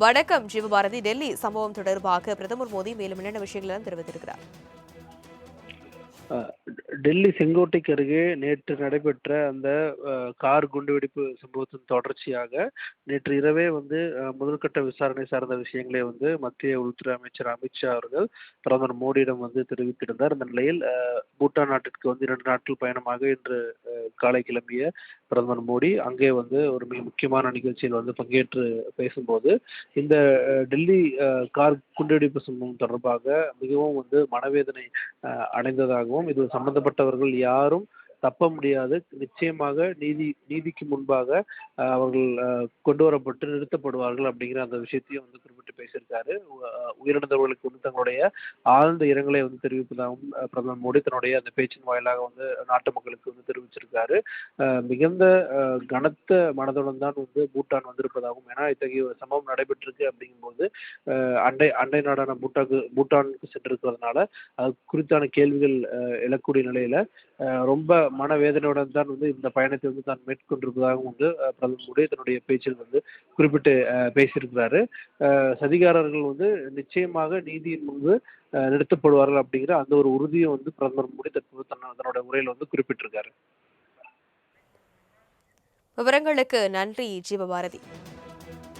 வணக்கம் ஜீவபாரதி. டெல்லி சம்பவம் தொடர்பாக பிரதமர் மோடி மேலும் என்னென்ன விஷயங்களை தெரிவித்திருக்கிறார்? அ டெல்லி செங்கோட்டைக்கு அருகே நேற்று நடைபெற்ற அந்த கார் குண்டுவெடிப்பு சம்பவத்தின் தொடர்ச்சியாக நேற்று இரவே முதல்கட்ட விசாரணை சார்ந்த விஷயங்களை மத்திய உள்துறை அமைச்சர் அமித்ஷா அவர்கள் பிரதமர் மோடியிடம் தெரிவித்திருந்தார். இந்த நிலையில் பூட்டான் நாட்டிற்கு 2 நாட்கள் பயணமாக இன்று காலை கிளம்பிய பிரதமர் மோடி அங்கே ஒரு மிக முக்கியமான நிகழ்ச்சியில் பங்கேற்று பேசும்போது இந்த டெல்லி கார் குண்டுவெடிப்பு சம்பவம் தொடர்பாக மிகவும் மனவேதனை அடைந்ததாகவும், இது சம்பந்தப்பட்டவர்கள் யாரும் தப்ப முடியாது. நிச்சயமாக நீதிக்கு முன்பாக அவர்கள் கொண்டு வரப்பட்டு நிறுத்தப்படுவார்கள் அப்படிங்கிற அந்த விஷயத்தையும் குறிப்பிட்டு பேசியிருக்காரு. உயிரிழந்தவர்களுக்கு தங்களுடைய ஆழ்ந்த இரங்கலை தெரிவிப்பதாகவும் பிரதமர் மோடி தன்னுடைய அந்த பேச்சின் வாயிலாக நாட்டு மக்களுக்கு தெரிவிச்சிருக்காரு. மிகுந்த கனத்த மனதுடன் தான் பூட்டான் வந்திருப்பதாகவும், ஏன்னா இத்தகைய ஒரு சம்பவம் நடைபெற்றிருக்கு அப்படிங்கும்போது அண்டை நாடான பூட்டானுக்கு சென்றிருக்கிறதுனால அது குறித்தான கேள்விகள் எழக்கூடிய நிலையில ரொம்ப மனவேதனையுடன் தான் இந்த பயணத்தை தான் மேற்கொண்டிருப்பதாகவும் பிரதமர் மோடி தன்னுடைய பேச்சில் குறிப்பிட்டு பேசியிருக்கிறாரு. சதிகாரர்கள் நிச்சயமாக நீதியின் முன்பு நிறுத்தப்படுவார்கள் அப்படிங்கிற அந்த ஒரு உறுதியை பிரதமர் மோடி தற்போது தன்னுடைய உரையில் குறிப்பிட்டிருக்காரு. விவரங்களுக்கு நன்றி ஜீவபாரதி.